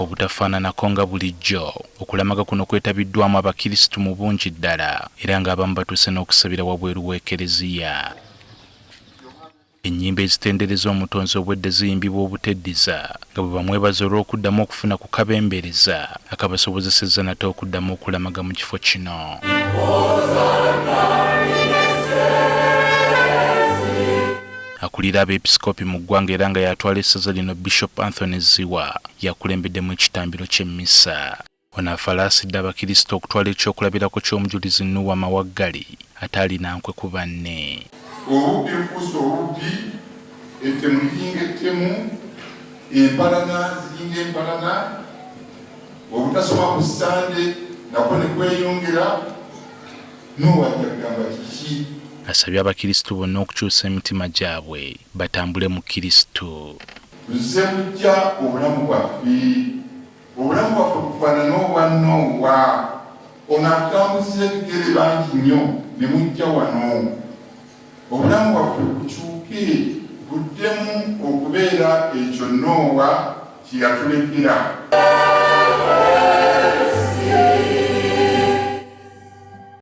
obutafaananako nga bulijjo. Okulamaga kuno kwetabiddwamu Abakirisitu mu bungi ddala era ng'abamu batuuse n'okusabira wabweru w'ekereziya. Ennyimba ezitendereza omutonzi obwedde ziyimbibwa obuteddiza nga bwe bamwebaza olw'okuddamu okufuna ku kabembereza akabasobozesezza nate okuddamu okulamaga mu kifo kino. Akulira abeepisikoopi mu ggwanga era nga yatwala essaza lino Bishop Anthony Zziwa yakulembeddemu ekitambiro ky'emmisa. Ono afalaasidde Abakirisitu okutwala ekyokulabirako ky'omujulizi Noa Mawaggali ate alina nkwe ku banne. Obubbi bufuuse obubbi, ettemu liringa ettemu, empalana ziringa empalana, obutasoma ku Sande nakwo ne kweyongera. Noa yagamba kiki? Asabye Abakirisitu bonna okukyusa emitima gyabwe batambule mu Kirisitu. Tuzze mujja obulamu bwaffe. Obulamu bwaffe bufaanana obwa Noa. Ono atambuzza ebigere bangi nnyo ne mujja wano. Obulamu bwaffe bukyuke buddemu okubeera ekyo Noa kye yatulekera.